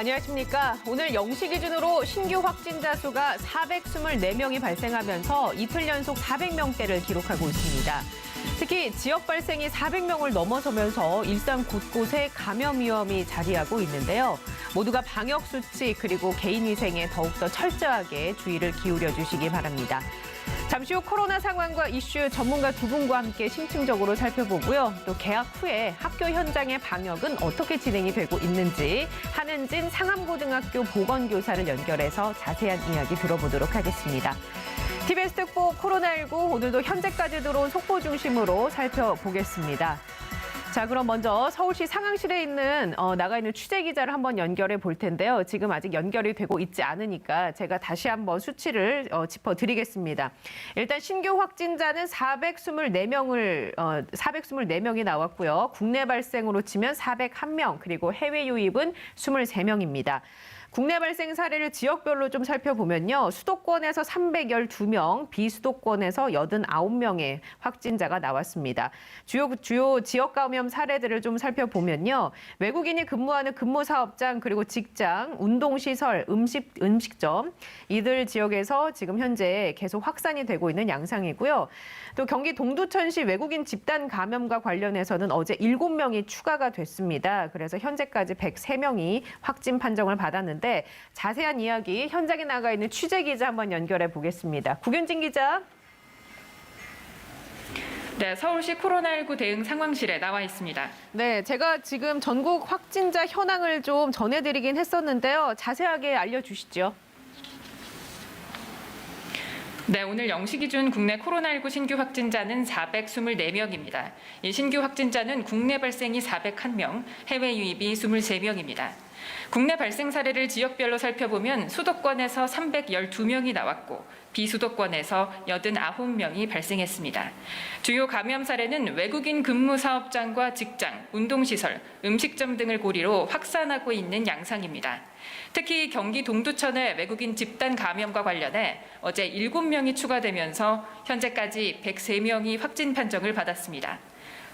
안녕하십니까. 오늘 0시 기준으로 신규 확진자 수가 424명이 발생하면서 이틀 연속 400명대를 기록하고 있습니다. 특히 지역 발생이 400명을 넘어서면서 일상 곳곳에 감염 위험이 자리하고 있는데요. 모두가 방역 수칙 그리고 개인 위생에 더욱더 철저하게 주의를 기울여 주시기 바랍니다. 잠시 후 코로나 상황과 이슈 전문가 두 분과 함께 심층적으로 살펴보고요. 또 개학 후에 학교 현장의 방역은 어떻게 진행이 되고 있는지 한은진 상암고등학교 보건교사를 연결해서 자세한 이야기 들어보도록 하겠습니다. TBS 특보 코로나19 오늘도 현재까지 들어온 속보 중심으로 살펴보겠습니다. 자, 그럼 먼저 서울시 상황실에 나가 있는 취재기자를 한번 연결해 볼 텐데요. 지금 아직 연결이 되고 있지 않으니까 제가 다시 한번 수치를 짚어드리겠습니다. 일단 신규 확진자는 424명이 나왔고요. 국내 발생으로 치면 401명, 그리고 해외 유입은 23명입니다. 국내 발생 사례를 지역별로 좀 살펴보면요. 수도권에서 312명, 비수도권에서 89명의 확진자가 나왔습니다. 주요 지역 감염 사례들을 좀 살펴보면요. 외국인이 근무하는 근무사업장, 그리고 직장, 운동시설, 음식점, 이들 지역에서 지금 현재 계속 확산이 되고 있는 양상이고요. 또 경기 동두천시 외국인 집단 감염과 관련해서는 어제 7명이 추가가 됐습니다. 그래서 현재까지 103명이 확진 판정을 받았는데 자세한 이야기 현장에 나가 있는 취재기자 한번 연결해 보겠습니다. 구균진 기자. 네, 서울시 코로나19 대응 상황실에 나와 있습니다. 네, 제가 지금 전국 확진자 현황을 좀 전해드리긴 했었는데요. 자세하게 알려주시죠. 네, 오늘 0시 기준 국내 코로나19 신규 확진자는 424명입니다. 이 신규 확진자는 국내 발생이 401명, 해외 유입이 23명입니다. 국내 발생 사례를 지역별로 살펴보면 수도권에서 312명이 나왔고 비수도권에서 89명이 발생했습니다. 주요 감염 사례는 외국인 근무 사업장과 직장, 운동시설, 음식점 등을 고리로 확산하고 있는 양상입니다. 특히 경기 동두천의 외국인 집단 감염과 관련해 어제 7명이 추가되면서 현재까지 103명이 확진 판정을 받았습니다.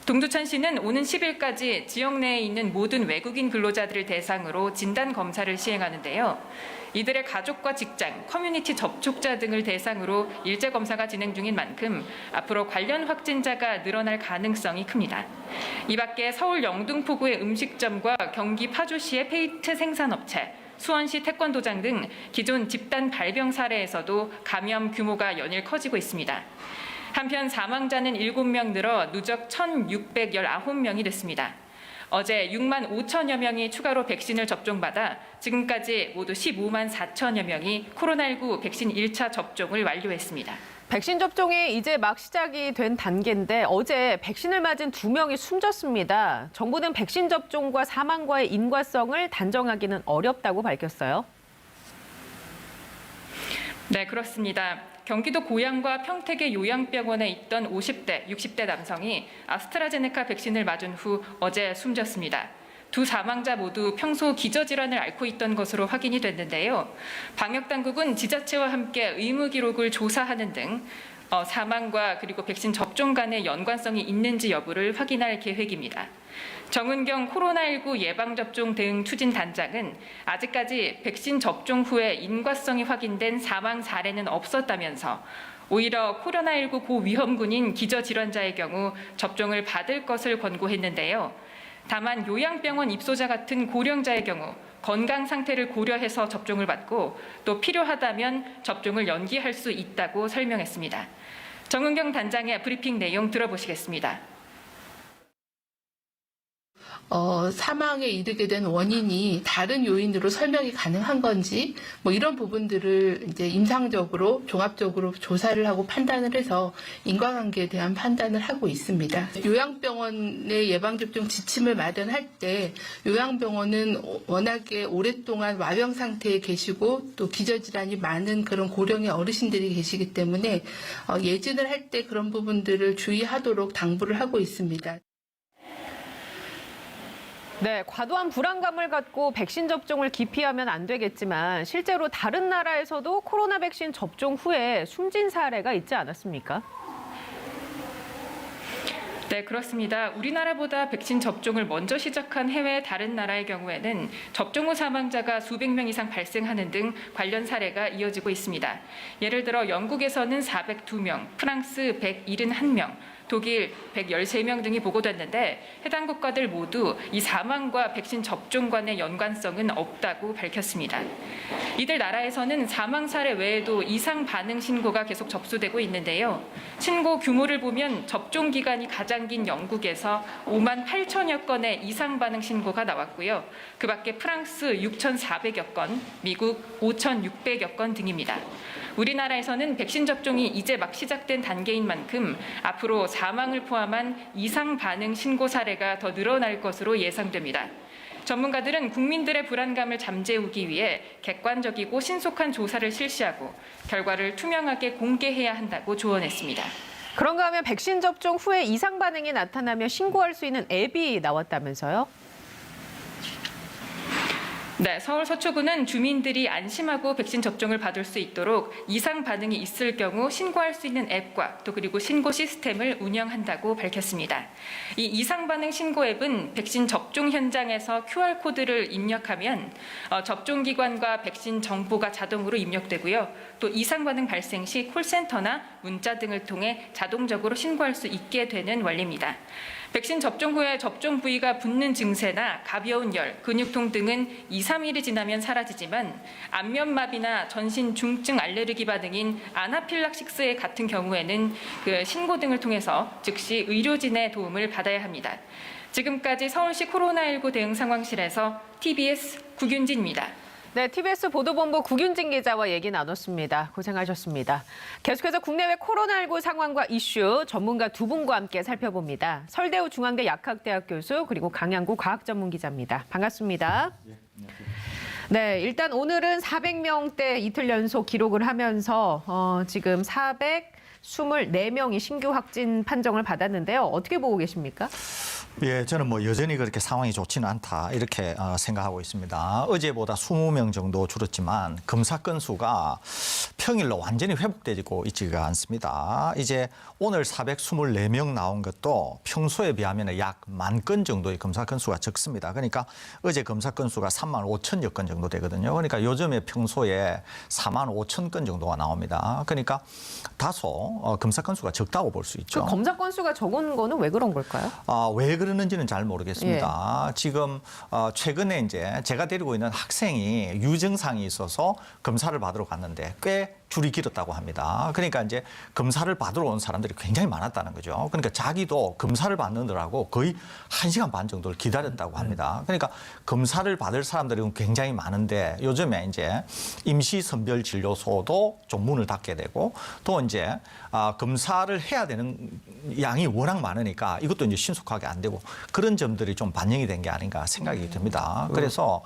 동두천시는 오는 10일까지 지역 내에 있는 모든 외국인 근로자들을 대상으로 진단 검사를 시행하는데요. 이들의 가족과 직장, 커뮤니티 접촉자 등을 대상으로 일제 검사가 진행 중인 만큼 앞으로 관련 확진자가 늘어날 가능성이 큽니다. 이 밖에 서울 영등포구의 음식점과 경기 파주시의 페이트 생산업체, 수원시 태권도장 등 기존 집단 발병 사례에서도 감염 규모가 연일 커지고 있습니다. 한편 사망자는 7명 늘어 누적 1,619명이 됐습니다. 어제 6만 5천여 명이 추가로 백신을 접종받아 지금까지 모두 15만 4천여 명이 코로나19 백신 1차 접종을 완료했습니다. 백신 접종이 이제 막 시작이 된 단계인데 어제 백신을 맞은 2명이 숨졌습니다. 정부는 백신 접종과 사망과의 인과성을 단정하기는 어렵다고 밝혔어요. 네, 그렇습니다. 경기도 고양과 평택의 요양병원에 있던 50대, 60대 남성이 아스트라제네카 백신을 맞은 후 어제 숨졌습니다. 두 사망자 모두 평소 기저질환을 앓고 있던 것으로 확인이 됐는데요. 방역당국은 지자체와 함께 의무 기록을 조사하는 등 사망과 그리고 백신 접종 간의 연관성이 있는지 여부를 확인할 계획입니다. 정은경 코로나19 예방접종 대응 추진단장은 아직까지 백신 접종 후에 인과성이 확인된 사망 사례는 없었다면서 오히려 코로나19 고위험군인 기저질환자의 경우 접종을 받을 것을 권고했는데요. 다만 요양병원 입소자 같은 고령자의 경우 건강 상태를 고려해서 접종을 받고 또 필요하다면 접종을 연기할 수 있다고 설명했습니다. 정은경 단장의 브리핑 내용 들어보시겠습니다. 사망에 이르게 된 원인이 다른 요인으로 설명이 가능한 건지 이런 부분들을 이제 임상적으로 종합적으로 조사를 하고 판단을 해서 인과관계에 대한 판단을 하고 있습니다. 요양병원의 예방접종 지침을 마련할 때 요양병원은 워낙에 오랫동안 와병 상태에 계시고 또 기저질환이 많은 그런 고령의 어르신들이 계시기 때문에 예진을 할 때 그런 부분들을 주의하도록 당부를 하고 있습니다. 네, 과도한 불안감을 갖고 백신 접종을 기피하면 안 되겠지만 실제로 다른 나라에서도 코로나 백신 접종 후에 숨진 사례가 있지 않았습니까? 네, 그렇습니다. 우리나라보다 백신 접종을 먼저 시작한 해외 다른 나라의 경우에는 접종 후 사망자가 수백 명 이상 발생하는 등 관련 사례가 이어지고 있습니다. 예를 들어 영국에서는 402명, 프랑스 171명, 독일 113명 등이 보고됐는데 해당 국가들 모두 이 사망과 백신 접종 간의 연관성은 없다고 밝혔습니다. 이들 나라에서는 사망 사례 외에도 이상 반응 신고가 계속 접수되고 있는데요. 신고 규모를 보면 접종 기간이 가장 긴 영국에서 5만 8천여 건의 이상 반응 신고가 나왔고요. 그 밖에 프랑스 6,400여 건, 미국 5,600여 건 등입니다. 우리나라에서는 백신 접종이 이제 막 시작된 단계인 만큼 앞으로 사망을 포함한 이상 반응 신고 사례가 더 늘어날 것으로 예상됩니다. 전문가들은 국민들의 불안감을 잠재우기 위해 객관적이고 신속한 조사를 실시하고 결과를 투명하게 공개해야 한다고 조언했습니다. 그런가 하면 백신 접종 후에 이상 반응이 나타나며 신고할 수 있는 앱이 나왔다면서요? 네, 서울 서초구는 주민들이 안심하고 백신 접종을 받을 수 있도록 이상 반응이 있을 경우 신고할 수 있는 앱과 또 그리고 신고 시스템을 운영한다고 밝혔습니다. 이 이상 반응 신고 앱은 백신 접종 현장에서 QR코드를 입력하면 접종 기관과 백신 정보가 자동으로 입력되고요. 또 이상 반응 발생 시 콜센터나 문자 등을 통해 자동적으로 신고할 수 있게 되는 원리입니다. 백신 접종 후에 접종 부위가 붓는 증세나 가벼운 열, 근육통 등은 2, 3일이 지나면 사라지지만 안면마비나 전신 중증 알레르기 반응인 아나필락시스 같은 경우에는 그 신고 등을 통해서 즉시 의료진의 도움을 받아야 합니다. 지금까지 서울시 코로나19 대응 상황실에서 TBS 구균진입니다. 네, TBS 보도본부 구균진 기자와 얘기 나눴습니다. 고생하셨습니다. 계속해서 국내외 코로나19 상황과 이슈 전문가 두 분과 함께 살펴봅니다. 설대우 중앙대 약학대학 교수 그리고 강양구 과학전문기자입니다. 반갑습니다. 네, 일단 오늘은 400명대 이틀 연속 기록을 하면서 지금 424명이 신규 확진 판정을 받았는데요. 어떻게 보고 계십니까? 예, 저는 뭐 여전히 그렇게 상황이 좋지는 않다 이렇게 생각하고 있습니다. 어제보다 20명 정도 줄었지만 검사 건수가 평일로 완전히 회복되고 있지가 않습니다. 이제 오늘 424명 나온 것도 평소에 비하면 약 10,000건 정도의 검사 건수가 적습니다. 그러니까 어제 검사 건수가 35,000여 건 정도 되거든요. 그러니까 요즘에 평소에 45,000건 정도가 나옵니다. 그러니까 다소 검사 건수가 적다고 볼 수 있죠. 그 검사 건수가 적은 거는 왜 그런 걸까요? 왜 그러는지는 잘 모르겠습니다. 지금 최근에 이제 제가 데리고 있는 학생이 유증상이 있어서 검사를 받으러 갔는데 꽤 줄이 길었다고 합니다. 그러니까 이제 검사를 받으러 온 사람들이 굉장히 많았다는 거죠. 그러니까 자기도 검사를 받느라고 거의 1시간 반 정도를 기다렸다고 합니다. 그러니까 검사를 받을 사람들이 굉장히 많은데 요즘에 이제 임시선별진료소도 좀 문을 닫게 되고 또 이제 검사를 해야 되는 양이 워낙 많으니까 이것도 이제 신속하게 안 되고 그런 점들이 좀 반영이 된 게 아닌가 생각이 듭니다. 그래서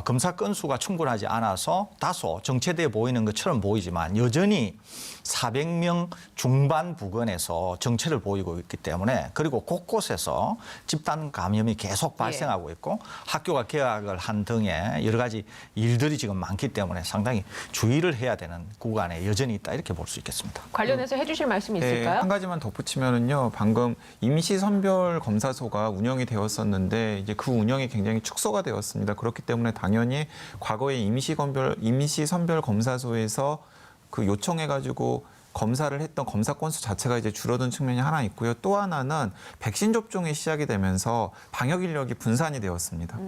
검사 건수가 충분하지 않아서 다소 정체돼 보이는 것처럼 보이지만 여전히 400명 중반 부근에서 정체를 보이고 있기 때문에 그리고 곳곳에서 집단 감염이 계속 발생하고 있고 학교가 개학을 한 등의 여러 가지 일들이 지금 많기 때문에 상당히 주의를 해야 되는 구간에 여전히 있다 이렇게 볼 수 있겠습니다. 관련해서 해주실 말씀 네, 있을까요? 한 가지만 덧붙이면은요. 방금 임시선별 검사소가 운영이 되었었는데 이제 그 운영이 굉장히 축소가 되었습니다. 그렇기 때문에 당연히 과거에 임시선별 검사소에서 그 요청해가지고 검사를 했던 검사 건수 자체가 이제 줄어든 측면이 하나 있고요. 또 하나는 백신 접종이 시작이 되면서 방역 인력이 분산이 되었습니다.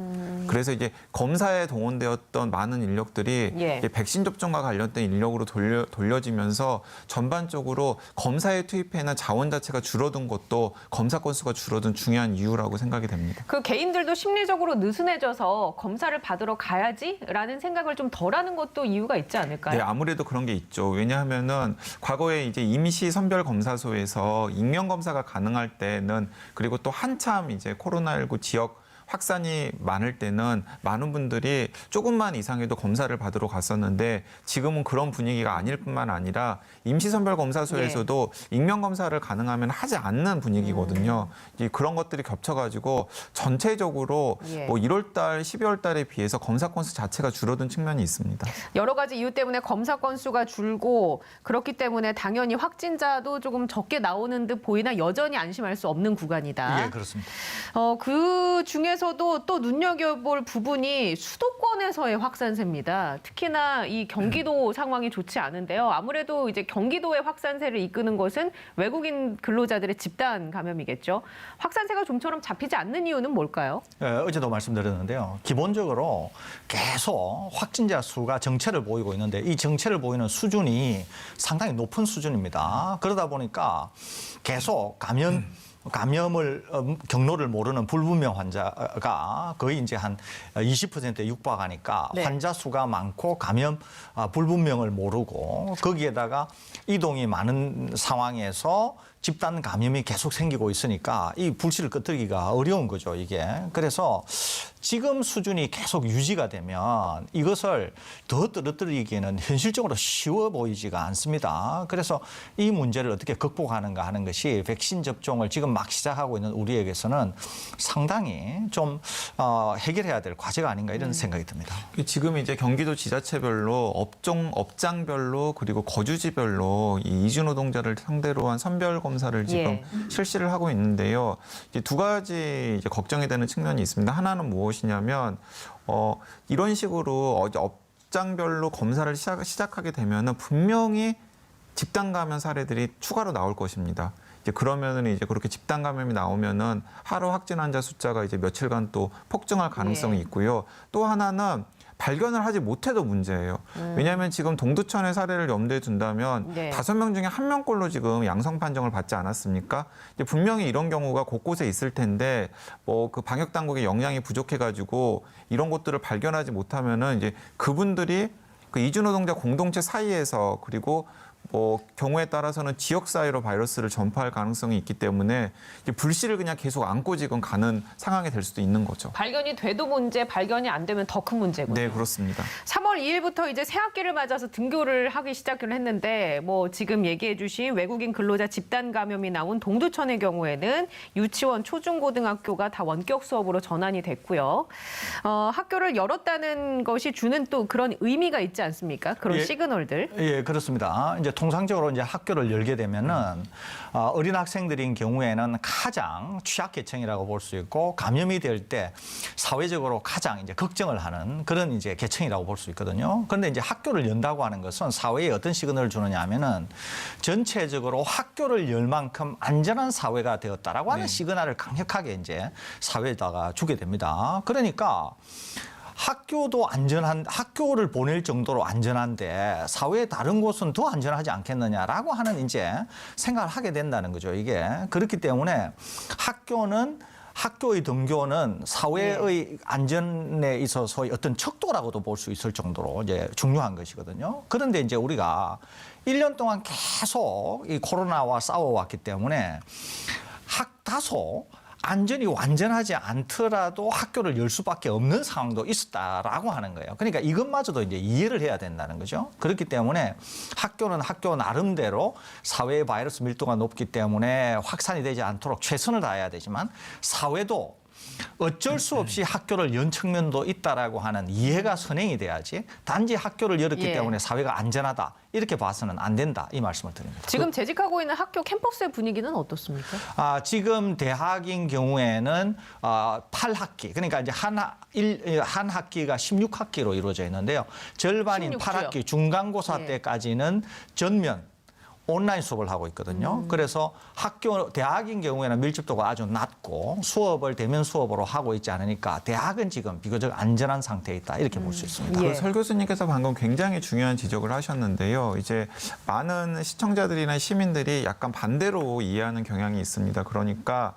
그래서 이제 검사에 동원되었던 많은 인력들이 이제 백신 접종과 관련된 인력으로 돌려지면서 전반적으로 검사에 투입해는 자원 자체가 줄어든 것도 검사 건수가 줄어든 중요한 이유라고 생각이 됩니다. 그 개인들도 심리적으로 느슨해져서 검사를 받으러 가야지라는 생각을 좀 덜하는 것도 이유가 있지 않을까요? 네, 아무래도 그런 게 있죠. 왜냐하면은 과거에 이제 임시 선별 검사소에서 익명 검사가 가능할 때는 그리고 또 한참 이제 코로나19 지역 확산이 많을 때는 많은 분들이 조금만 이상해도 검사를 받으러 갔었는데 지금은 그런 분위기가 아닐 뿐만 아니라 임시선별검사소에서도 익명 검사를 가능하면 하지 않는 분위기거든요. 그런 것들이 겹쳐가지고 전체적으로 예. 뭐 1월달, 12월달에 비해서 검사 건수 자체가 줄어든 측면이 있습니다. 여러 가지 이유 때문에 검사 건수가 줄고 그렇기 때문에 당연히 확진자도 조금 적게 나오는 듯 보이나 여전히 안심할 수 없는 구간이다. 예, 그렇습니다. 그 중에서도 또 눈여겨볼 부분이 수도권에서의 확산세입니다. 특히나 이 경기도 상황이 좋지 않은데요. 아무래도 이제 경기도의 확산세를 이끄는 것은 외국인 근로자들의 집단 감염이겠죠. 확산세가 좀처럼 잡히지 않는 이유는 뭘까요? 어제도 말씀드렸는데요. 기본적으로 계속 확진자 수가 정체를 보이고 있는데 이 정체를 보이는 수준이 상당히 높은 수준입니다. 그러다 보니까 계속 감염을 경로를 모르는 불분명 환자가 거의 이제 한 20%에 육박하니까 네. 환자 수가 많고 감염 불분명을 모르고 거기에다가 이동이 많은 상황에서 집단 감염이 계속 생기고 있으니까 이 불씨를 끄트리기가 어려운 거죠, 이게. 그래서 지금 수준이 계속 유지가 되면 이것을 더 떨어뜨리기에는 현실적으로 쉬워 보이지가 않습니다. 그래서 이 문제를 어떻게 극복하는가 하는 것이 백신 접종을 지금 막 시작하고 있는 우리에게서는 상당히 좀 해결해야 될 과제가 아닌가 이런 생각이 듭니다. 지금 이제 경기도 지자체별로 업장별로 그리고 거주지별로 이 이주 노동자를 상대로 한 선별 검사를 지금 실시를 하고 있는데요. 이제 두 가지 이제 걱정이 되는 측면이 있습니다. 하나는 무엇이냐면 이런 식으로 업장별로 검사를 시작하게 되면은 분명히 집단 감염 사례들이 추가로 나올 것입니다. 이제 그러면은 이제 그렇게 집단 감염이 나오면은 하루 확진 환자 숫자가 이제 며칠간 또 폭증할 가능성이 있고요. 또 하나는 발견을 하지 못해도 문제예요. 왜냐하면 지금 동두천의 사례를 염두에 둔다면 네. 5명 중에 1명꼴로 지금 양성 판정을 받지 않았습니까? 이제 분명히 이런 경우가 곳곳에 있을 텐데 뭐 그 방역 당국의 역량이 부족해가지고 이런 것들을 발견하지 못하면은 이제 그분들이 그 이주 노동자 공동체 사이에서 그리고 뭐 경우에 따라서는 지역 사회로 바이러스를 전파할 가능성이 있기 때문에 이제 불씨를 그냥 계속 안고 지금 가는 상황이 될 수도 있는 거죠. 발견이 돼도 문제, 발견이 안 되면 더 큰 문제고요. 네, 그렇습니다. 3월 2일부터 이제 새 학기를 맞아서 등교를 하기 시작을 했는데 뭐 지금 얘기해 주신 외국인 근로자 집단 감염이 나온 동두천의 경우에는 유치원, 초중고등학교가 다 원격 수업으로 전환이 됐고요. 학교를 열었다는 것이 주는 또 그런 의미가 있지 않습니까? 그런 예. 시그널들. 예, 그렇습니다. 이제 통상적으로 이제 학교를 열게 되면은 어린 학생들인 경우에는 가장 취약계층이라고 볼 수 있고 감염이 될 때 사회적으로 가장 이제 걱정을 하는 그런 이제 계층이라고 볼 수 있거든요. 그런데 이제 학교를 연다고 하는 것은 사회에 어떤 시그널을 주느냐 하면은 전체적으로 학교를 열 만큼 안전한 사회가 되었다라고 하는 시그널을 강력하게 이제 사회에다가 주게 됩니다. 그러니까 학교도 학교를 보낼 정도로 안전한데 사회의 다른 곳은 더 안전하지 않겠느냐라고 하는 이제 생각을 하게 된다는 거죠, 이게. 그렇기 때문에 학교의 등교는 사회의 안전에 있어서의 어떤 척도라고도 볼 수 있을 정도로 이제 중요한 것이거든요. 그런데 이제 우리가 1년 동안 계속 이 코로나와 싸워왔기 때문에 다소 안전이 완전하지 않더라도 학교를 열 수밖에 없는 상황도 있었다라고 하는 거예요. 그러니까 이것마저도 이제 이해를 해야 된다는 거죠. 그렇기 때문에 학교는 학교 나름대로 사회의 바이러스 밀도가 높기 때문에 확산이 되지 않도록 최선을 다해야 되지만 사회도 어쩔 수 없이 학교를 연 측면도 있다라고 하는 이해가 선행이 돼야지 단지 학교를 열었기 때문에 사회가 안전하다 이렇게 봐서는 안 된다 이 말씀을 드립니다. 지금 재직하고 있는 학교 캠퍼스의 분위기는 어떻습니까? 지금 대학인 경우에는 8학기 그러니까 이제 한 학기가 16학기로 이루어져 있는데요. 절반인 16주요. 8학기 중간고사 때까지는 전면 온라인 수업을 하고 있거든요. 그래서 대학인 경우에는 밀집도가 아주 낮고 수업을 대면 수업으로 하고 있지 않으니까 대학은 지금 비교적 안전한 상태에 있다 이렇게 볼 수 있습니다. 예. 설 교수님께서 방금 굉장히 중요한 지적을 하셨는데요. 이제 많은 시청자들이나 시민들이 약간 반대로 이해하는 경향이 있습니다. 그러니까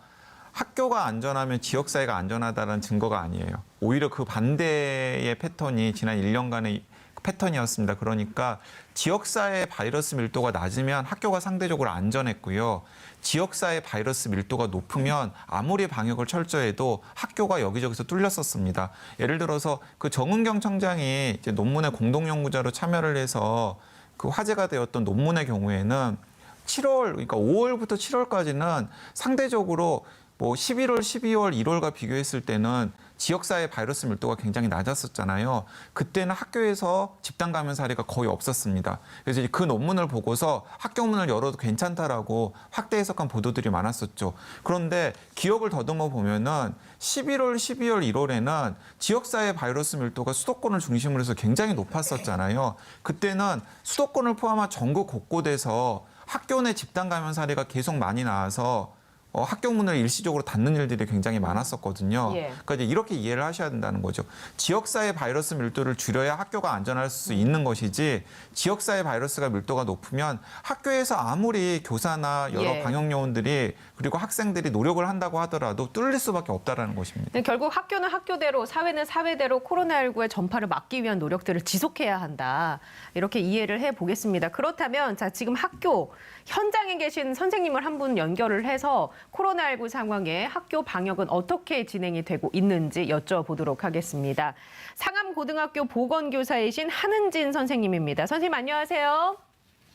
학교가 안전하면 지역사회가 안전하다는 증거가 아니에요. 오히려 그 반대의 패턴이 지난 1년간의 패턴이었습니다. 그러니까 지역사회 바이러스 밀도가 낮으면 학교가 상대적으로 안전했고요. 지역사회 바이러스 밀도가 높으면 아무리 방역을 철저해도 학교가 여기저기서 뚫렸었습니다. 예를 들어서 그 정은경 청장이 이제 논문의 공동연구자로 참여를 해서 그 화제가 되었던 논문의 경우에는 7월, 그러니까 5월부터 7월까지는 상대적으로 뭐 11월, 12월, 1월과 비교했을 때는 지역사회 바이러스 밀도가 굉장히 낮았었잖아요. 그때는 학교에서 집단 감염 사례가 거의 없었습니다. 그래서 이제 그 논문을 보고서 학교 문을 열어도 괜찮다라고 확대 해석한 보도들이 많았었죠. 그런데 기억을 더듬어 보면은 11월, 12월, 1월에는 지역사회 바이러스 밀도가 수도권을 중심으로 해서 굉장히 높았었잖아요. 그때는 수도권을 포함한 전국 곳곳에서 학교 내 집단 감염 사례가 계속 많이 나와서 학교 문을 일시적으로 닫는 일들이 굉장히 많았었거든요. 예. 그러니까 이제 이렇게 이해를 하셔야 된다는 거죠. 지역사회 바이러스 밀도를 줄여야 학교가 안전할 수 있는 것이지 지역사회 바이러스가 밀도가 높으면 학교에서 아무리 교사나 여러 예. 방역 요원들이 그리고 학생들이 노력을 한다고 하더라도 뚫릴 수밖에 없다라는 것입니다. 근데 결국 학교는 학교대로, 사회는 사회대로 코로나19의 전파를 막기 위한 노력들을 지속해야 한다. 이렇게 이해를 해보겠습니다. 그렇다면 자, 지금 학교 현장에 계신 선생님을 한 분 연결을 해서 코로나19 상황에 학교 방역은 어떻게 진행이 되고 있는지 여쭤보도록 하겠습니다. 상암고등학교 보건교사이신 한은진 선생님입니다. 선생님 안녕하세요.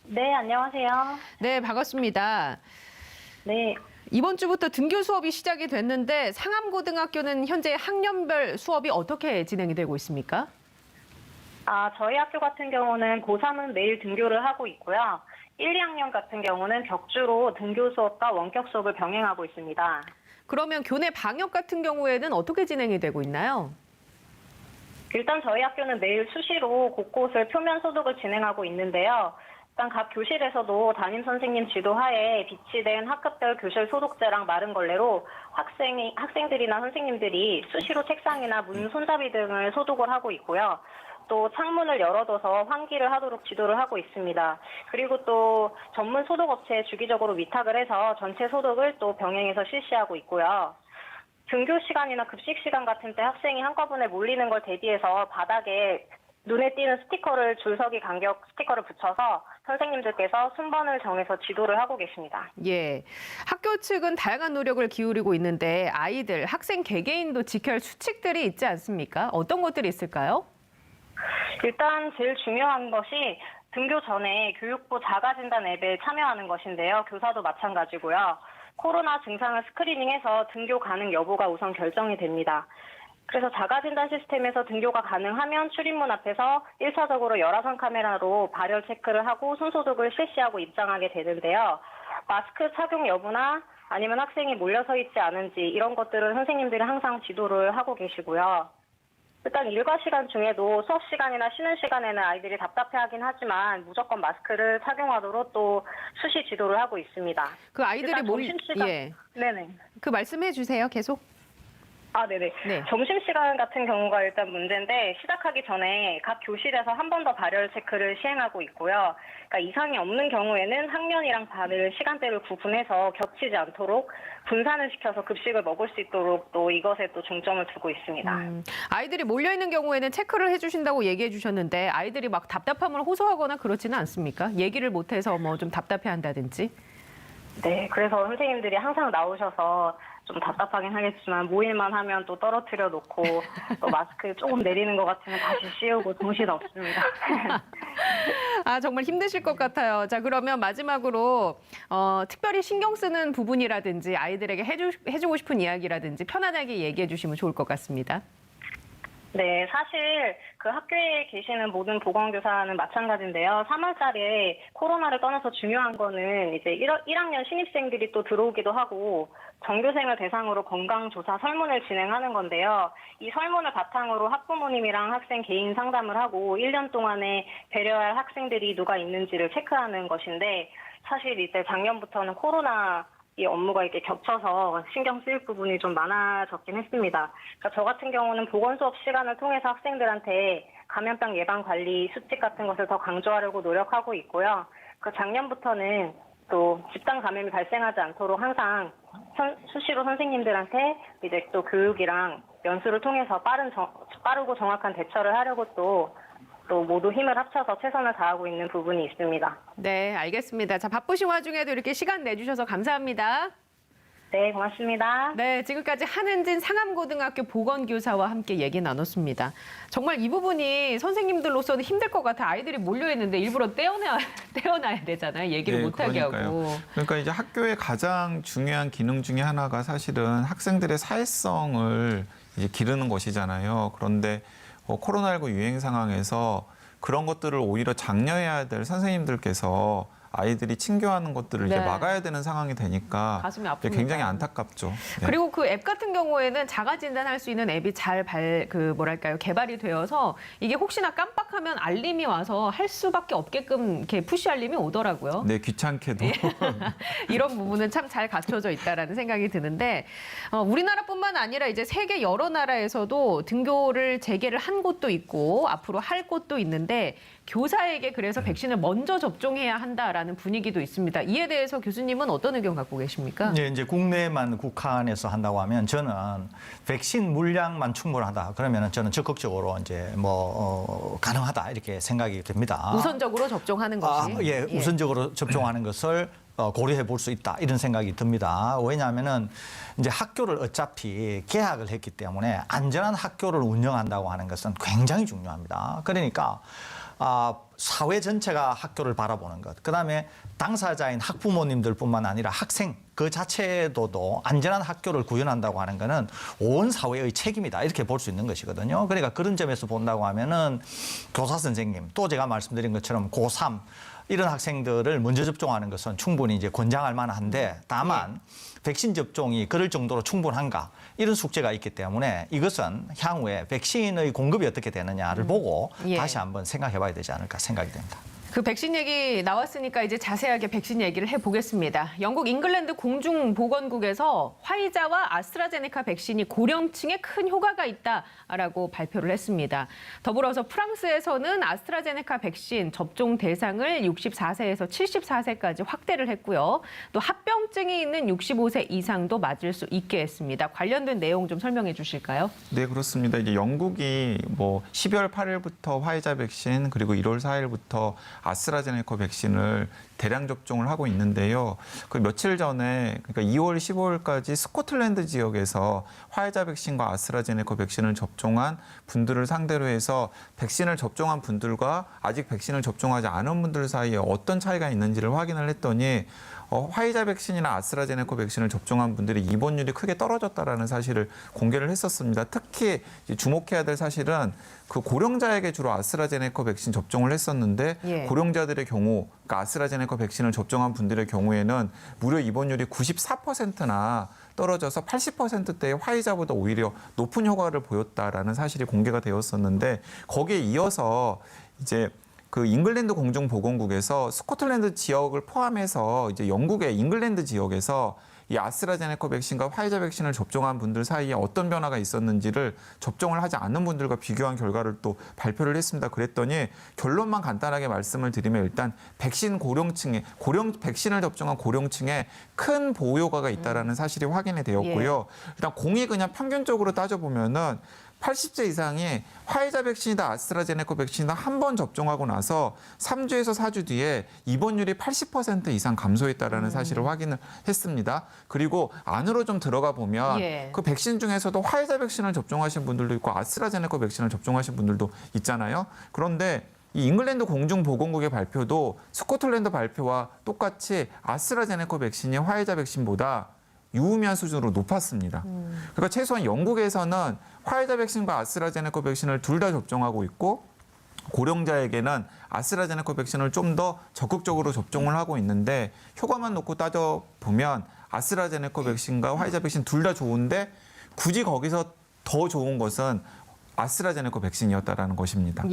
네, 안녕하세요. 네, 반갑습니다. 네, 이번 주부터 등교 수업이 시작이 됐는데 상암고등학교는 현재 학년별 수업이 어떻게 진행이 되고 있습니까? 저희 학교 같은 경우는 고3은 매일 등교를 하고 있고요. 1, 2학년 같은 경우는 격주로 등교 수업과 원격 수업을 병행하고 있습니다. 그러면 교내 방역 같은 경우에는 어떻게 진행이 되고 있나요? 일단 저희 학교는 매일 수시로 곳곳을 표면 소독을 진행하고 있는데요. 일단 각 교실에서도 담임 선생님 지도하에 비치된 학급별 교실 소독제랑 마른 걸레로 학생들이나 선생님들이 수시로 책상이나 문 손잡이 등을 소독을 하고 있고요. 또 창문을 열어둬서 환기를 하도록 지도를 하고 있습니다. 그리고 또 전문 소독업체에 주기적으로 위탁을 해서 전체 소독을 또 병행해서 실시하고 있고요. 등교 시간이나 급식 시간 같은 때 학생이 한꺼번에 몰리는 걸 대비해서 바닥에 눈에 띄는 스티커를 줄서기 간격 스티커를 붙여서 선생님들께서 순번을 정해서 지도를 하고 계십니다. 예, 학교 측은 다양한 노력을 기울이고 있는데 아이들, 학생 개개인도 지켜야 할 수칙들이 있지 않습니까? 어떤 것들이 있을까요? 일단 제일 중요한 것이 등교 전에 교육부 자가진단 앱에 참여하는 것인데요. 교사도 마찬가지고요. 코로나 증상을 스크리닝해서 등교 가능 여부가 우선 결정이 됩니다. 그래서 자가진단 시스템에서 등교가 가능하면 출입문 앞에서 1차적으로 열화상 카메라로 발열 체크를 하고 손소독을 실시하고 입장하게 되는데요. 마스크 착용 여부나 아니면 학생이 몰려서 있지 않은지 이런 것들은 선생님들이 항상 지도를 하고 계시고요. 일단 일과 시간 중에도 수업 시간이나 쉬는 시간에는 아이들이 답답해하긴 하지만 무조건 마스크를 착용하도록 또 수시 지도를 하고 있습니다. 그 아이들이 일단 점심시간. 예, 네네. 그 말씀해 주세요. 계속. 네네. 네. 점심시간 같은 경우가 일단 문제인데 시작하기 전에 각 교실에서 한 번 더 발열 체크를 시행하고 있고요. 그러니까 이상이 없는 경우에는 학년이랑 반을 시간대를 구분해서 겹치지 않도록 분산을 시켜서 급식을 먹을 수 있도록 또 이것에 또 중점을 두고 있습니다. 아이들이 몰려 있는 경우에는 체크를 해주신다고 얘기해 주셨는데 아이들이 막 답답함을 호소하거나 그렇지는 않습니까? 얘기를 못해서 뭐 좀 답답해한다든지. 네, 그래서 선생님들이 항상 나오셔서 좀 답답하긴 하겠지만 모일만 하면 또 떨어뜨려 놓고 또 마스크 조금 내리는 것 같으면 다시 씌우고 정신 없습니다. 정말 힘드실 것 같아요. 자, 그러면 마지막으로 특별히 신경 쓰는 부분이라든지 아이들에게 해주고 싶은 이야기라든지 편안하게 얘기해 주시면 좋을 것 같습니다. 네, 사실 그 학교에 계시는 모든 보건교사는 마찬가지인데요. 3월 달에 코로나를 떠나서 중요한 거는 이제 1학년 신입생들이 또 들어오기도 하고 전교생을 대상으로 건강조사 설문을 진행하는 건데요. 이 설문을 바탕으로 학부모님이랑 학생 개인 상담을 하고 1년 동안에 배려할 학생들이 누가 있는지를 체크하는 것인데 사실 이제 작년부터는 코로나 이 업무가 이렇게 겹쳐서 신경 쓰일 부분이 좀 많아졌긴 했습니다. 그러니까 저 같은 경우는 보건 수업 시간을 통해서 학생들한테 감염병 예방 관리 수칙 같은 것을 더 강조하려고 노력하고 있고요. 그 작년부터는 또 집단 감염이 발생하지 않도록 항상 수시로 선생님들한테 이제 또 교육이랑 연수를 통해서 빠르고 정확한 대처를 하려고 또 또 모두 힘을 합쳐서 최선을 다하고 있는 부분이 있습니다. 네, 알겠습니다. 자, 바쁘신 와중에도 이렇게 시간 내주셔서 감사합니다. 네, 고맙습니다. 네, 지금까지 한은진 상암고등학교 보건교사와 함께 얘기 나눴습니다. 정말 이 부분이 선생님들로서는 힘들 것 같아. 아이들이 몰려있는데 일부러 떼어놔야 되잖아요. 얘기를 못하게 하고. 그러니까 이제 학교의 가장 중요한 기능 중에 하나가 사실은 학생들의 사회성을 이제 기르는 것이잖아요. 그런데 코로나19 유행 상황에서 그런 것들을 오히려 장려해야 될 선생님들께서 아이들이 친교하는 것들을 이제 네. 막아야 되는 상황이 되니까 가슴이 아픕니다. 굉장히 안타깝죠. 네. 그리고 그 앱 같은 경우에는 자가 진단할 수 있는 앱이 잘 개발이 되어서 이게 혹시나 깜빡하면 알림이 와서 할 수밖에 없게끔 이렇게 푸시 알림이 오더라고요. 네, 귀찮게도. 이런 부분은 참 잘 갖춰져 있다라는 생각이 드는데 우리나라뿐만 아니라 이제 세계 여러 나라에서도 등교를 재개를 한 곳도 있고 앞으로 할 곳도 있는데 교사에게 그래서 백신을 먼저 접종해야 한다라는 분위기도 있습니다. 이에 대해서 교수님은 어떤 의견 갖고 계십니까? 네, 이제 국내만 국한해서 한다고 하면 저는 백신 물량만 충분하다. 그러면 저는 적극적으로 이제 가능하다 이렇게 생각이 됩니다. 우선적으로 접종하는 것이. 우선적으로 접종하는 것을 고려해 볼 수 있다 이런 생각이 듭니다. 왜냐하면은 이제 학교를 어차피 개학을 했기 때문에 안전한 학교를 운영한다고 하는 것은 굉장히 중요합니다. 그러니까 사회 전체가 학교를 바라보는 것, 그다음에 당사자인 학부모님들뿐만 아니라 학생 그 자체도 안전한 학교를 구현한다고 하는 것은 온 사회의 책임이다 이렇게 볼 수 있는 것이거든요. 그러니까 그런 점에서 본다고 하면은 교사 선생님 또 제가 말씀드린 것처럼 고3 이런 학생들을 먼저 접종하는 것은 충분히 이제 권장할 만한데 다만 백신 접종이 그럴 정도로 충분한가 이런 숙제가 있기 때문에 이것은 향후에 백신의 공급이 어떻게 되느냐를 보고 다시 한번 생각해 봐야 되지 않을까 생각이 됩니다. 그 백신 얘기 나왔으니까 이제 자세하게 백신 얘기를 해보겠습니다. 영국 잉글랜드 공중보건국에서 화이자와 아스트라제네카 백신이 고령층에 큰 효과가 있다라고 발표를 했습니다. 더불어서 프랑스에서는 아스트라제네카 백신 접종 대상을 64세에서 74세까지 확대를 했고요. 또 합병증이 있는 65세 이상도 맞을 수 있게 했습니다. 관련된 내용 좀 설명해 주실까요? 네, 그렇습니다. 이제 영국이 12월 8일부터 화이자 백신 그리고 1월 4일부터 아스트라제네카 백신을 대량 접종을 하고 있는데요. 그 며칠 전에 그러니까 2월 15일까지 스코틀랜드 지역에서 화이자 백신과 아스트라제네카 백신을 접종한 분들을 상대로 해서 백신을 접종한 분들과 아직 백신을 접종하지 않은 분들 사이에 어떤 차이가 있는지를 확인을 했더니 화이자 백신이나 아스트라제네카 백신을 접종한 분들이 입원율이 크게 떨어졌다라는 사실을 공개를 했었습니다. 특히 주목해야 될 사실은 그 고령자에게 주로 아스트라제네카 백신 접종을 했었는데 고령자들의 경우, 그러니까 아스트라제네카 백신을 접종한 분들의 경우에는 무려 입원율이 94%나 떨어져서 80%대의 화이자보다 오히려 높은 효과를 보였다라는 사실이 공개가 되었었는데 거기에 이어서 이제 그 잉글랜드 공중보건국에서 스코틀랜드 지역을 포함해서 이제 영국의 잉글랜드 지역에서 이 아스트라제네카 백신과 화이자 백신을 접종한 분들 사이에 어떤 변화가 있었는지를 접종을 하지 않는 분들과 비교한 결과를 또 발표를 했습니다. 그랬더니 결론만 간단하게 말씀을 드리면 일단 백신을 접종한 고령층에 큰 보호 효과가 있다라는 사실이 확인이 되었고요. 일단 공이 그냥 평균적으로 따져보면은 80세 이상이 화이자 백신이다 아스트라제네카 백신이다 한 번 접종하고 나서 3주에서 4주 뒤에 입원율이 80% 이상 감소했다라는 사실을 확인을 했습니다. 그리고 안으로 좀 들어가 보면 그 백신 중에서도 화이자 백신을 접종하신 분들도 있고 아스트라제네카 백신을 접종하신 분들도 있잖아요. 그런데 이 잉글랜드 공중보건국의 발표도 스코틀랜드 발표와 똑같이 아스트라제네카 백신이 화이자 백신보다 유의미한 수준으로 높았습니다. 그러니까 최소한 영국에서는 화이자 백신과 아스트라제네카 백신을 둘 다 접종하고 있고 고령자에게는 아스트라제네카 백신을 좀 더 적극적으로 접종을 하고 있는데 효과만 놓고 따져보면 아스트라제네카 백신과 화이자 백신 둘 다 좋은데 굳이 거기서 더 좋은 것은 아스트라제네카 백신이었다라는 것입니다.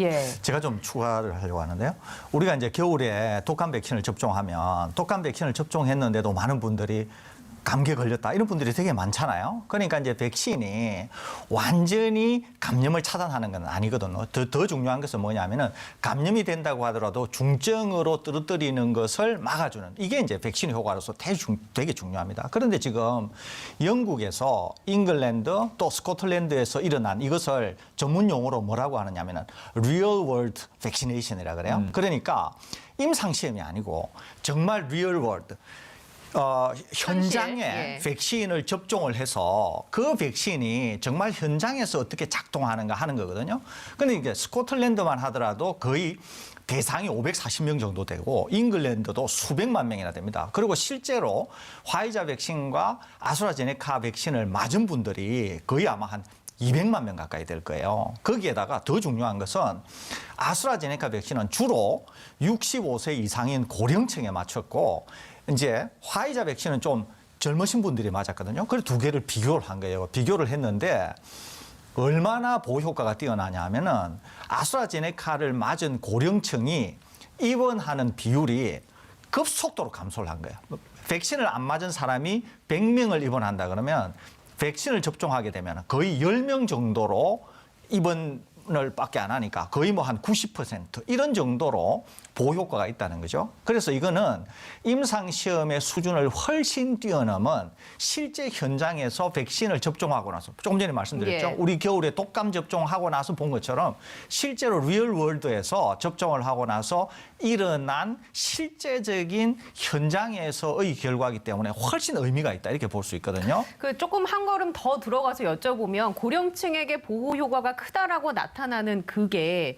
제가 좀 추가를 하려고 하는데요. 우리가 이제 겨울에 독감 백신을 접종하면 독감 백신을 접종했는데도 많은 분들이 감기에 걸렸다 이런 분들이 되게 많잖아요. 그러니까 이제 백신이 완전히 감염을 차단하는 건 아니거든요. 더 중요한 것은 뭐냐면은 감염이 된다고 하더라도 중증으로 떨어뜨리는 것을 막아주는 이게 이제 백신 효과로서 되게 중요합니다. 그런데 지금 영국에서 잉글랜드 또 스코틀랜드에서 일어난 이것을 전문 용어로 뭐라고 하느냐면은 real world vaccination이라 그래요. 그러니까 임상 시험이 아니고 정말 real world 현장에 예. 백신을 접종을 해서 그 백신이 정말 현장에서 어떻게 작동하는가 하는 거거든요. 근데 이제 스코틀랜드만 하더라도 거의 대상이 540명 정도 되고 잉글랜드도 수백만 명이나 됩니다. 그리고 실제로 화이자 백신과 아스트라제네카 백신을 맞은 분들이 거의 아마 한 200만 명 가까이 될 거예요. 거기에다가 더 중요한 것은 아스트라제네카 백신은 주로 65세 이상인 고령층에 맞췄고 이제 화이자 백신은 좀 젊으신 분들이 맞았거든요. 그래서 두 개를 비교를 한 거예요. 비교를 했는데 얼마나 보호 효과가 뛰어나냐 하면은 아스트라제네카를 맞은 고령층이 입원하는 비율이 급속도로 감소를 한 거예요. 백신을 안 맞은 사람이 100명을 입원한다 그러면 백신을 접종하게 되면 거의 10명 정도로 입원을 밖에 안 하니까 거의 뭐 한 90% 이런 정도로 보호 효과가 있다는 거죠. 그래서 이거는 임상시험의 수준을 훨씬 뛰어넘은 실제 현장에서 백신을 접종하고 나서 조금 전에 말씀드렸죠. 예. 우리 겨울에 독감 접종하고 나서 본 것처럼 실제로 리얼월드에서 접종을 하고 나서 일어난 실제적인 현장에서의 결과이기 때문에 훨씬 의미가 있다 이렇게 볼 수 있거든요. 그 조금 한 걸음 더 들어가서 여쭤보면 고령층에게 보호 효과가 크다라고 나타나는 그게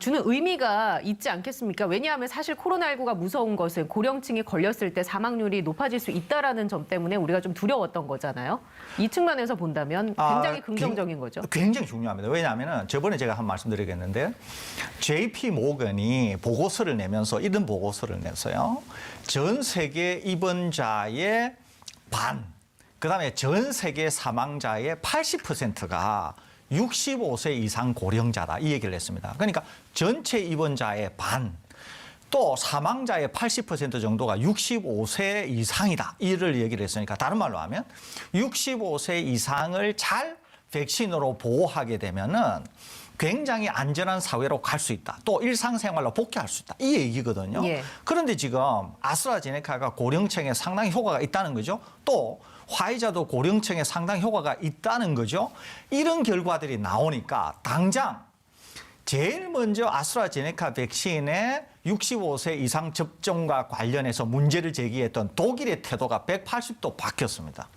주는 의미가 있지 않겠습니까? 왜냐하면 사실 코로나19가 무서운 것은 고령층이 걸렸을 때 사망률이 높아질 수 있다라는 점 때문에 우리가 좀 두려웠던 거잖아요. 이 측면에서 본다면 굉장히 긍정적인 거죠. 굉장히 중요합니다. 왜냐하면 저번에 제가 한 말씀 드리겠는데 JP 모건이 보고서를 내면서 이런 보고서를 냈어요. 전 세계 입원자의 반, 그다음에 전 세계 사망자의 80%가 65세 이상 고령자다 이 얘기를 했습니다. 그러니까 전체 입원자의 반, 또 사망자의 80% 정도가 65세 이상이다 이를 얘기를 했으니까 다른 말로 하면 65세 이상을 잘 백신으로 보호하게 되면은 굉장히 안전한 사회로 갈 수 있다. 또 일상생활로 복귀할 수 있다. 이 얘기거든요. 예. 그런데 지금 아스트라제네카가 고령층에 상당히 효과가 있다는 거죠. 또 화이자도 고령층에 상당히 효과가 있다는 거죠. 이런 결과들이 나오니까 당장 제일 먼저 아스트라제네카 백신의 65세 이상 접종과 관련해서 문제를 제기했던 독일의 태도가 180도 바뀌었습니다.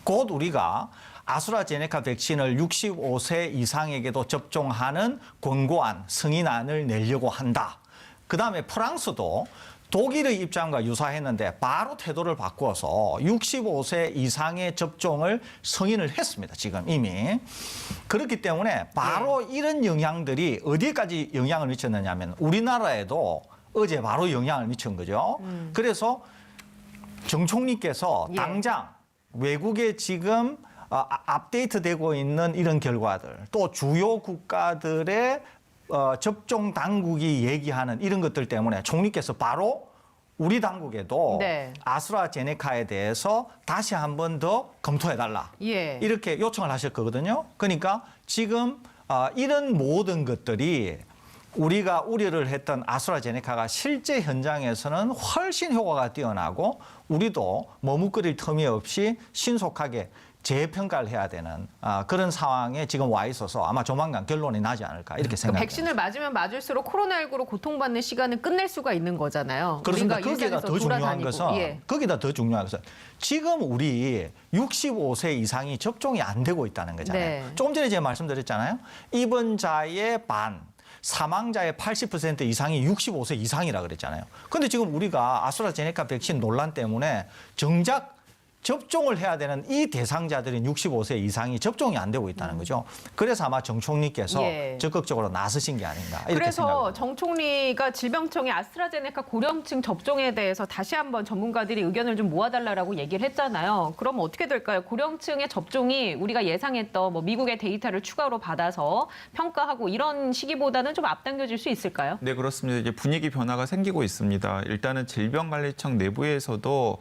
곧 우리가 아스트라제네카 백신을 65세 이상에게도 접종하는 권고안, 승인안을 내려고 한다. 그다음에 프랑스도 독일의 입장과 유사했는데 바로 태도를 바꾸어서 65세 이상의 접종을 승인을 했습니다. 지금 이미. 그렇기 때문에 바로 이런 영향들이 어디까지 영향을 미쳤느냐 하면 우리나라에도 어제 바로 영향을 미친 거죠. 그래서 정 총리께서 예. 당장 외국에 지금 업데이트되고 있는 이런 결과들 또 주요 국가들의 접종 당국이 얘기하는 이런 것들 때문에 총리께서 바로 우리 당국에도 네. 아스트라제네카에 대해서 다시 한 번 더 검토해달라. 예. 이렇게 요청을 하셨거든요. 그러니까 지금 이런 모든 것들이 우리가 우려를 했던 아스트라제네카가 실제 현장에서는 훨씬 효과가 뛰어나고 우리도 머뭇거릴 틈이 없이 신속하게 재평가를 해야 되는 그런 상황에 지금 와 있어서 아마 조만간 결론이 나지 않을까 이렇게 생각합니다. 백신을 맞으면 맞을수록 코로나19로 고통받는 시간을 끝낼 수가 있는 거잖아요. 그렇습니다. 우리가 거기에다 일상에서 더 중요한 돌아다니고. 것은 예. 거기다 더 중요한 것은 지금 우리 65세 이상이 접종이 안 되고 있다는 거잖아요. 네. 조금 전에 제가 말씀드렸잖아요. 입원자의 반, 사망자의 80% 이상이 65세 이상이라 그랬잖아요. 그런데 지금 우리가 아스트라제네카 백신 논란 때문에 정작 접종을 해야 되는 이 대상자들인 65세 이상이 접종이 안 되고 있다는 거죠. 그래서 아마 정 총리께서 예. 적극적으로 나서신 게 아닌가 이렇게 그래서 생각합니다. 정 총리가 질병청에 아스트라제네카 고령층 접종에 대해서 다시 한번 전문가들이 의견을 좀 모아달라고 얘기를 했잖아요. 그럼 어떻게 될까요? 고령층의 접종이 우리가 예상했던 뭐 미국의 데이터를 추가로 받아서 평가하고 이런 시기보다는 좀 앞당겨질 수 있을까요? 네, 그렇습니다. 이제 분위기 변화가 생기고 있습니다. 일단은 질병관리청 내부에서도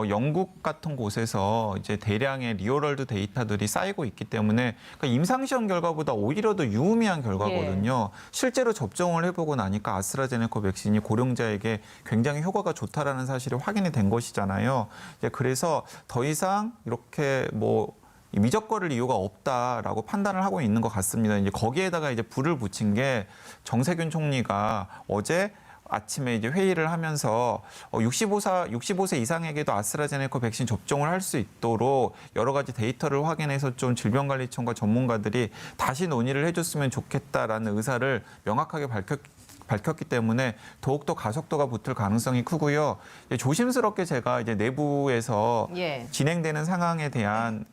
영국 같은 곳에서 이제 대량의 리얼월드 데이터들이 쌓이고 있기 때문에 그러니까 임상시험 결과보다 오히려 더 유의미한 결과거든요. 실제로 접종을 해보고 나니까 아스트라제네카 백신이 고령자에게 굉장히 효과가 좋다라는 사실이 확인이 된 것이잖아요. 이제 그래서 더 이상 이렇게 뭐 미적거릴 이유가 없다라고 판단을 하고 있는 것 같습니다. 이제 거기에다가 이제 불을 붙인 게 정세균 총리가 어제 아침에 이제 회의를 하면서 65세 이상에게도 아스트라제네카 백신 접종을 할 수 있도록 여러 가지 데이터를 확인해서 좀 질병관리청과 전문가들이 다시 논의를 해줬으면 좋겠다라는 의사를 명확하게 밝혔기 때문에 더욱더 가속도가 붙을 가능성이 크고요. 조심스럽게 제가 이제 내부에서 예. 진행되는 상황에 대한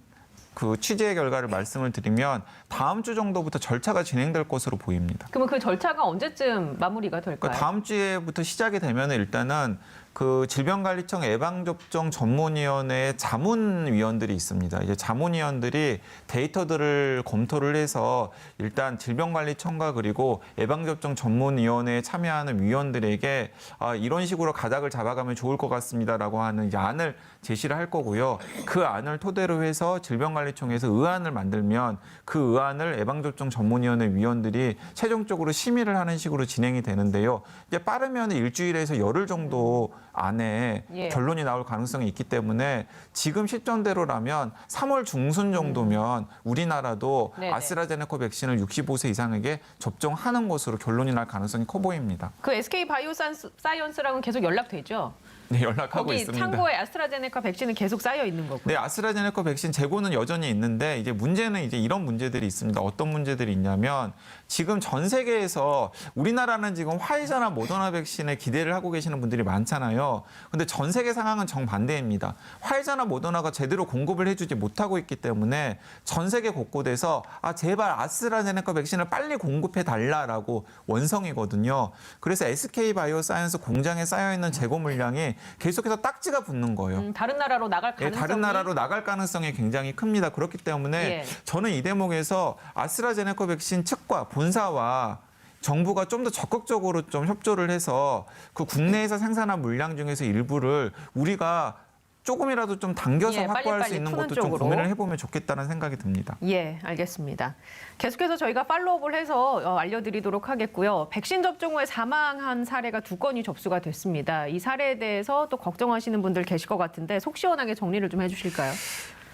그 취재 결과를 말씀을 드리면 다음 주 정도부터 절차가 진행될 것으로 보입니다. 그러면 그 절차가 언제쯤 마무리가 될까요? 그러니까 다음 주에부터 시작이 되면 일단은 그 질병관리청 예방접종 전문위원회의 자문위원들이 있습니다. 이제 자문위원들이 데이터들을 검토를 해서 일단 질병관리청과 그리고 예방접종 전문위원회에 참여하는 위원들에게 이런 식으로 가닥을 잡아가면 좋을 것 같습니다라고 하는 이제 안을 제시를 할 거고요. 그 안을 토대로 해서 질병관리청에서 의안을 만들면 그 의안을 예방접종 전문위원회 위원들이 최종적으로 심의를 하는 식으로 진행이 되는데요. 이제 빠르면 일주일에서 열흘 정도 안에 예. 결론이 나올 가능성이 있기 때문에 지금 시점대로라면 3월 중순 정도면 우리나라도 네네. 아스트라제네카 백신을 65세 이상에게 접종하는 것으로 결론이 날 가능성이 커 보입니다. 그 SK 바이오사이언스랑은 계속 연락되죠? 네, 연락하고 거기 있습니다. 창고에 아스트라제네카 백신은 계속 쌓여 있는 거고요. 네, 아스트라제네카 백신 재고는 여전히 있는데 이제 문제는 이제 이런 문제들이 있습니다. 어떤 문제들이 있냐면 지금 전 세계에서 우리나라는 지금 화이자나 모더나 백신에 기대를 하고 계시는 분들이 많잖아요. 근데 전 세계 상황은 정반대입니다. 화이자나 모더나가 제대로 공급을 해주지 못하고 있기 때문에 전 세계 곳곳에서 제발 아스트라제네카 백신을 빨리 공급해 달라라고 원성이거든요. 그래서 SK 바이오사이언스 공장에 쌓여 있는 재고 물량이 계속해서 딱지가 붙는 거예요. 다른 나라로 나갈 가능성이 다른 나라로 나갈 가능성이 굉장히 큽니다. 그렇기 때문에 예. 저는 이 대목에서 아스트라제네카 백신 측과 본사와 정부가 좀 더 적극적으로 좀 협조를 해서 그 국내에서 생산한 물량 중에서 일부를 우리가 조금이라도 좀 당겨서 예, 확보할 빨리빨리 수 있는 푸는 것도 좀 쪽으로. 고민을 해보면 좋겠다는 생각이 듭니다. 예, 알겠습니다. 계속해서 저희가 팔로우업을 해서 알려드리도록 하겠고요. 백신 접종 후에 사망한 사례가 2건이 접수가 됐습니다. 이 사례에 대해서 또 걱정하시는 분들 계실 것 같은데 속 시원하게 정리를 좀 해주실까요?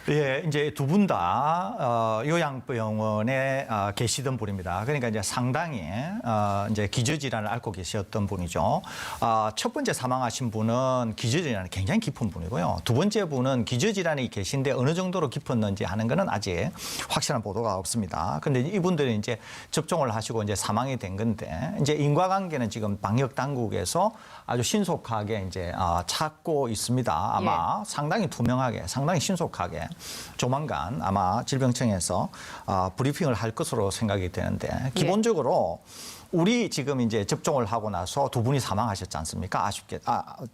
예, 이제 두 분 다 요양병원에 계시던 분입니다. 그러니까 이제 상당히 이제 기저질환을 앓고 계셨던 분이죠. 첫 번째 사망하신 분은 기저질환이 굉장히 깊은 분이고요. 두 번째 분은 기저질환이 계신데 어느 정도로 깊었는지 하는 거는 아직 확실한 보도가 없습니다. 그런데 이분들은 이제 접종을 하시고 이제 사망이 된 건데 이제 인과관계는 지금 방역 당국에서 아주 신속하게 이제 찾고 있습니다. 아마 상당히 투명하게, 상당히 신속하게. 조만간 아마 질병청에서 브리핑을 할 것으로 생각이 되는데 기본적으로 우리 지금 이제 접종을 하고 나서 2분이 사망하셨지 않습니까?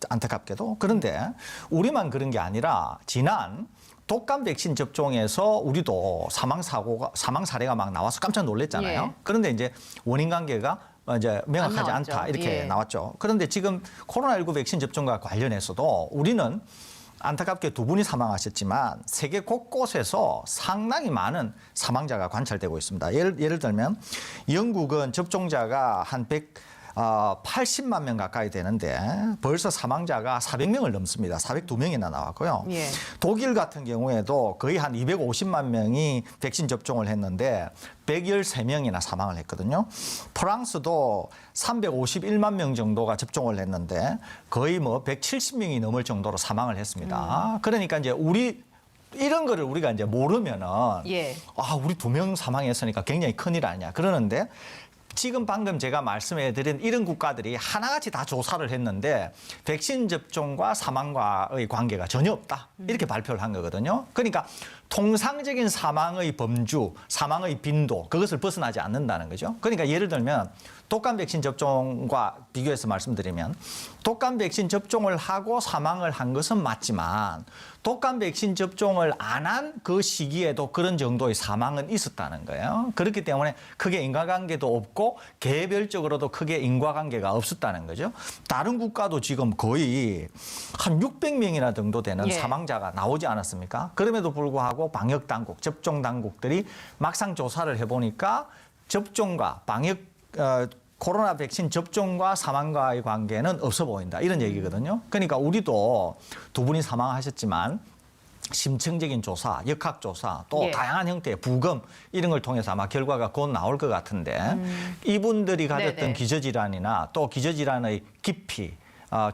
안타깝게도. 그런데 우리만 그런 게 아니라 지난 독감 백신 접종에서 우리도 사망 사례가 막 나와서 깜짝 놀랐잖아요. 예. 그런데 이제 원인 관계가 이제 명확하지 나왔죠. 않다 이렇게 예. 나왔죠. 그런데 지금 코로나19 백신 접종과 관련해서도 우리는 안타깝게 2분이 사망하셨지만 세계 곳곳에서 상당히 많은 사망자가 관찰되고 있습니다. 예를 들면 영국은 접종자가 한 180만 명 가까이 되는데 벌써 사망자가 400명을 넘습니다. 402명이나 나왔고요. 예. 독일 같은 경우에도 거의 한 250만 명이 백신 접종을 했는데 113명이나 사망을 했거든요. 프랑스도 351만 명 정도가 접종을 했는데 거의 뭐 170명이 넘을 정도로 사망을 했습니다. 그러니까 이제 이런 거를 우리가 이제 모르면은 예. 우리 2명 사망했으니까 굉장히 큰일 아니야. 그러는데 지금 방금 제가 말씀해드린 이런 국가들이 하나같이 다 조사를 했는데 백신 접종과 사망과의 관계가 전혀 없다. 이렇게 발표를 한 거거든요. 그러니까 통상적인 사망의 범주, 사망의 빈도 그것을 벗어나지 않는다는 거죠. 그러니까 예를 들면 독감 백신 접종과 비교해서 말씀드리면 독감 백신 접종을 하고 사망을 한 것은 맞지만 독감 백신 접종을 안 한 그 시기에도 그런 정도의 사망은 있었다는 거예요. 그렇기 때문에 크게 인과관계도 없고 개별적으로도 크게 인과관계가 없었다는 거죠. 다른 국가도 지금 거의 한 600명이나 정도 되는 예. 사망자가 나오지 않았습니까? 그럼에도 불구하고 방역당국, 접종당국들이 막상 조사를 해보니까 접종과 코로나 백신 접종과 사망과의 관계는 없어 보인다. 이런 얘기거든요. 그러니까 우리도 두 분이 사망하셨지만 심층적인 조사, 역학조사, 또 예. 다양한 형태의 부검 이런 걸 통해서 아마 결과가 곧 나올 것 같은데 이분들이 가졌던 네네. 기저질환이나 또 기저질환의 깊이,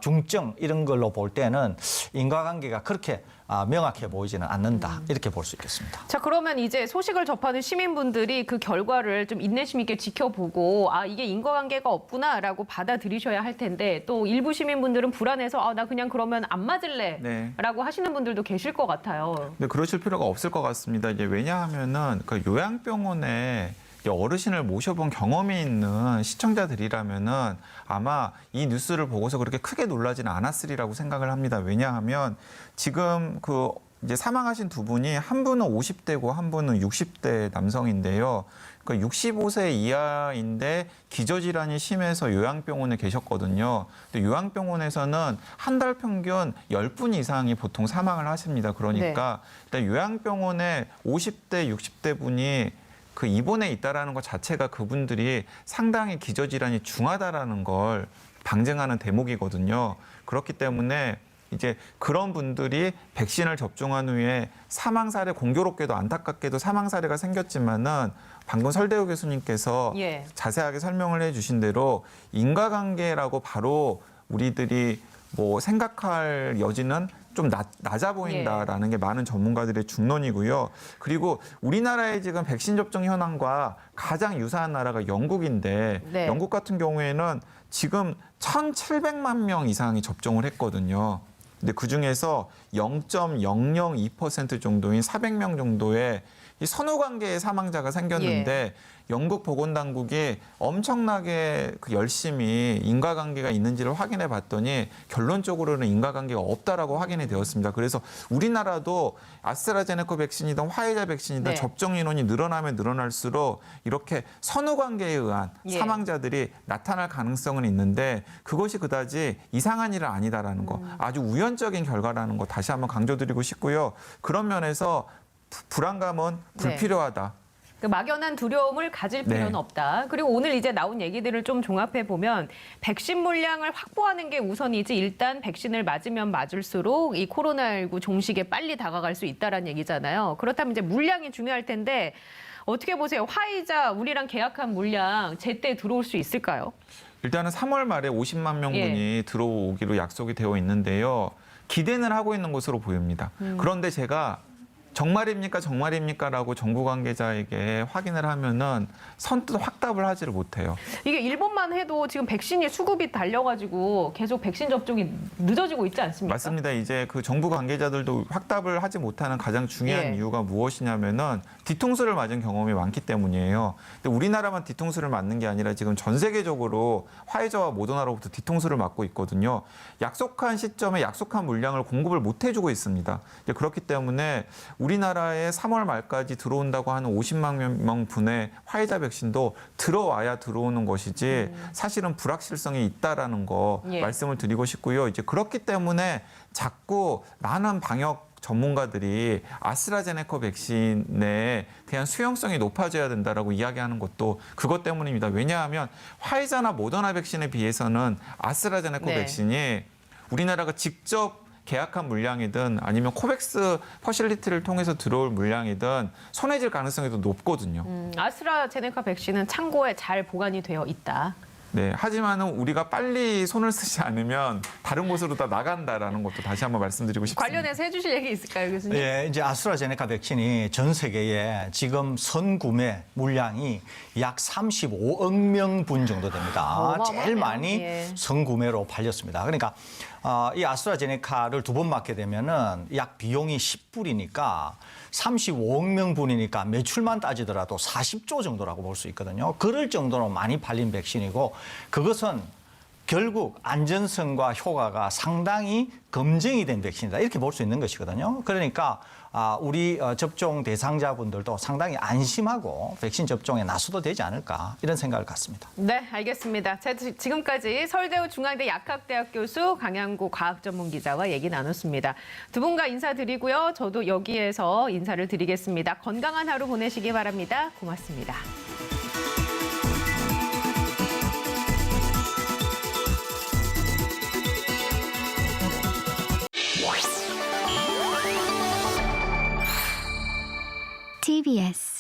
중증 이런 걸로 볼 때는 인과관계가 그렇게 명확해 보이지는 않는다. 이렇게 볼 수 있겠습니다. 자, 그러면 이제 소식을 접하는 시민분들이 그 결과를 좀 인내심 있게 지켜보고 이게 인과관계가 없구나라고 받아들이셔야 할 텐데 또 일부 시민분들은 불안해서 나 그냥 그러면 안 맞을래 네. 라고 하시는 분들도 계실 것 같아요. 근데 그러실 필요가 없을 것 같습니다. 이제 왜냐하면은 그 요양병원에 어르신을 모셔본 경험이 있는 시청자들이라면은 아마 이 뉴스를 보고서 그렇게 크게 놀라지는 않았으리라고 생각을 합니다. 왜냐하면 지금 이제 사망하신 두 분이 한 분은 50대고 한 분은 60대 남성인데요. 그 65세 이하인데 기저질환이 심해서 요양병원에 계셨거든요. 근데 요양병원에서는 한 달 평균 10분 이상이 보통 사망을 하십니다. 그러니까 일단 요양병원에 50대, 60대 분이 그 입원에 있다라는 것 자체가 그분들이 상당히 기저질환이 중하다라는 걸 방증하는 대목이거든요. 그렇기 때문에 이제 그런 분들이 백신을 접종한 후에 사망 사례, 공교롭게도 안타깝게도 사망 사례가 생겼지만은 방금 설대우 교수님께서 예. 자세하게 설명을 해주신 대로 인과관계라고 바로 우리들이 뭐 생각할 여지는 좀 낮아 보인다라는 게 많은 전문가들의 중론이고요. 그리고 우리나라의 지금 백신 접종 현황과 가장 유사한 나라가 영국인데 네. 영국 같은 경우에는 지금 1,700만 명 이상이 접종을 했거든요. 근데 그중에서 0.002% 정도인 400명 정도의 이 선후관계의 사망자가 생겼는데 영국 보건당국이 엄청나게 열심히 인과관계가 있는지를 확인해 봤더니 결론적으로는 인과관계가 없다라고 확인이 되었습니다. 그래서 우리나라도 아스트라제네카 백신이든 화이자 백신이든 네. 접종 인원이 늘어나면 늘어날수록 이렇게 선후관계에 의한 예. 사망자들이 나타날 가능성은 있는데 그것이 그다지 이상한 일은 아니다라는 거, 아주 우연적인 결과라는 거 다시 한번 강조드리고 싶고요. 그런 면에서 불안감은 불필요하다. 그 막연한 두려움을 가질 필요는 네. 없다. 그리고 오늘 이제 나온 얘기들을 좀 종합해 보면 백신 물량을 확보하는 게 우선이지 일단 백신을 맞으면 맞을수록 이 코로나19 종식에 빨리 다가갈 수 있다라는 얘기잖아요. 그렇다면 이제 물량이 중요할 텐데 어떻게 보세요? 화이자 우리랑 계약한 물량 제때 들어올 수 있을까요? 일단은 3월 말에 50만 명분이 들어오기로 약속이 되어 있는데요. 기대는 하고 있는 것으로 보입니다. 그런데 제가 정말입니까라고 정부 관계자에게 확인을 하면은 선뜻 확답을 하지를 못해요. 이게 일본만 해도 지금 백신이 수급이 달려가지고 계속 백신 접종이 늦어지고 있지 않습니까? 맞습니다. 이제 그 정부 관계자들도 확답을 하지 못하는 가장 중요한 이유가 무엇이냐면은 뒤통수를 맞은 경험이 많기 때문이에요. 근데 우리나라만 뒤통수를 맞는 게 아니라 지금 전 세계적으로 화이자와 모더나로부터 뒤통수를 맞고 있거든요. 약속한 시점에 약속한 물량을 공급을 못 해주고 있습니다. 그렇기 때문에 우리나라에 3월 말까지 들어온다고 하는 50만 명분의 화이자 백신도 들어와야 들어오는 것이지 사실은 불확실성이 있다라는 거 말씀을 드리고 싶고요. 이제 그렇기 때문에 자꾸 많은 방역 전문가들이 아스트라제네카 백신에 대한 수용성이 높아져야 된다라고 이야기하는 것도 그것 때문입니다. 왜냐하면 화이자나 모더나 백신에 비해서는 아스트라제네카 백신이 우리나라가 직접 계약한 물량이든 아니면 코백스 퍼실리티를 통해서 들어올 물량이든 손해질 가능성이 더 높거든요. 아스트라제네카 백신은 창고에 잘 보관이 되어 있다. 네, 하지만은 우리가 빨리 손을 쓰지 않으면 다른 곳으로 다 나간다라는 것도 다시 한번 말씀드리고 싶습니다. 관련해서 해주실 얘기 있을까요, 교수님? 예, 이제 아스트라제네카 백신이 전 세계에 지금 선구매 물량이 약 35억 명분 정도 됩니다. 어마어마하네요. 제일 많이 예. 선구매로 팔렸습니다. 그러니까 이 아스트라제네카를 2번 맞게 되면은 약 비용이 10불이니까 35억 명분이니까 매출만 따지더라도 40조 정도라고 볼 수 있거든요. 그럴 정도로 많이 팔린 백신이고 그것은 결국 안전성과 효과가 상당히 검증이 된 백신이다. 이렇게 볼 수 있는 것이거든요. 그러니까 우리 접종 대상자분들도 상당히 안심하고 백신 접종에 나서도 되지 않을까 이런 생각을 갖습니다. 네, 알겠습니다. 지금까지 서울대우 중앙대 약학대학 교수 강양구 과학전문기자와 얘기 나눴습니다. 두 분과 인사드리고요. 저도 여기에서 인사를 드리겠습니다. 건강한 하루 보내시기 바랍니다. 고맙습니다. TBS